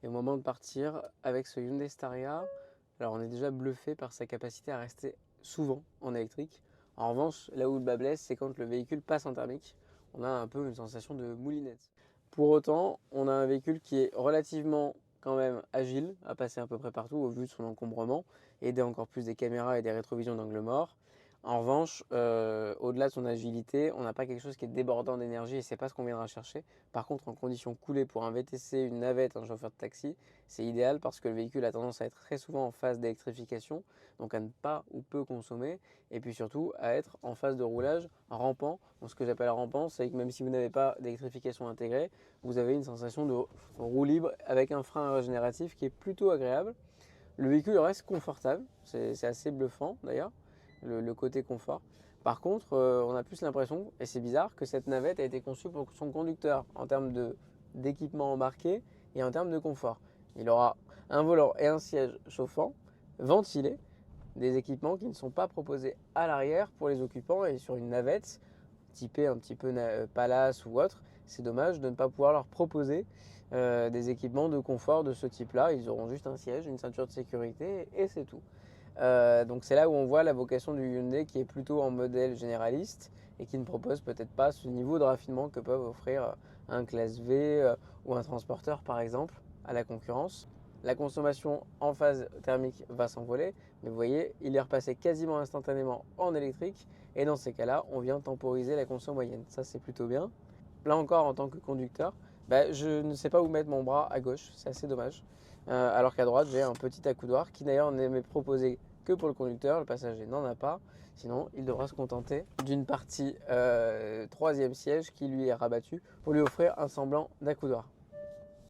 Et au moment de partir avec ce Hyundai Staria, alors on est déjà bluffé par sa capacité à rester souvent en électrique. En revanche, là où le bas blesse, c'est quand le véhicule passe en thermique. On a un peu une sensation de moulinette. Pour autant, on a un véhicule qui est relativement quand même agile, à passer à peu près partout au vu de son encombrement, aidé encore plus des caméras et des rétrovisions d'angle mort. En revanche, au-delà de son agilité, on n'a pas quelque chose qui est débordant d'énergie et c'est pas ce qu'on viendra chercher. Par contre, en conditions coolées pour un VTC, une navette, un chauffeur de taxi, c'est idéal parce que le véhicule a tendance à être très souvent en phase d'électrification, donc à ne pas ou peu consommer, et puis surtout à être en phase de roulage rampant. Donc ce que j'appelle rampant, c'est que même si vous n'avez pas d'électrification intégrée, vous avez une sensation de roue libre avec un frein régénératif qui est plutôt agréable. Le véhicule reste confortable, c'est assez bluffant d'ailleurs, le côté confort. Par contre, on a plus l'impression, et c'est bizarre, que cette navette a été conçue pour son conducteur en termes d'équipement embarqué et en termes de confort. Il aura un volant et un siège chauffant, ventilé, des équipements qui ne sont pas proposés à l'arrière pour les occupants et sur une navette typée un petit peu Palace ou autre, c'est dommage de ne pas pouvoir leur proposer des équipements de confort de ce type-là. Ils auront juste un siège, une ceinture de sécurité et c'est tout. Donc c'est là où on voit la vocation du Hyundai qui est plutôt en modèle généraliste et qui ne propose peut-être pas ce niveau de raffinement que peuvent offrir un classe V ou un transporteur par exemple à la concurrence. La consommation en phase thermique va s'envoler, mais vous voyez, il est repassé quasiment instantanément en électrique et dans ces cas-là, on vient temporiser la consommation moyenne. Ça c'est plutôt bien. Là encore, en tant que conducteur, je ne sais pas où mettre mon bras à gauche, c'est assez dommage. Alors qu'à droite, j'ai un petit accoudoir qui d'ailleurs n'est proposé que pour le conducteur, le passager n'en a pas. Sinon, il devra se contenter d'une partie troisième siège qui lui est rabattue pour lui offrir un semblant d'accoudoir.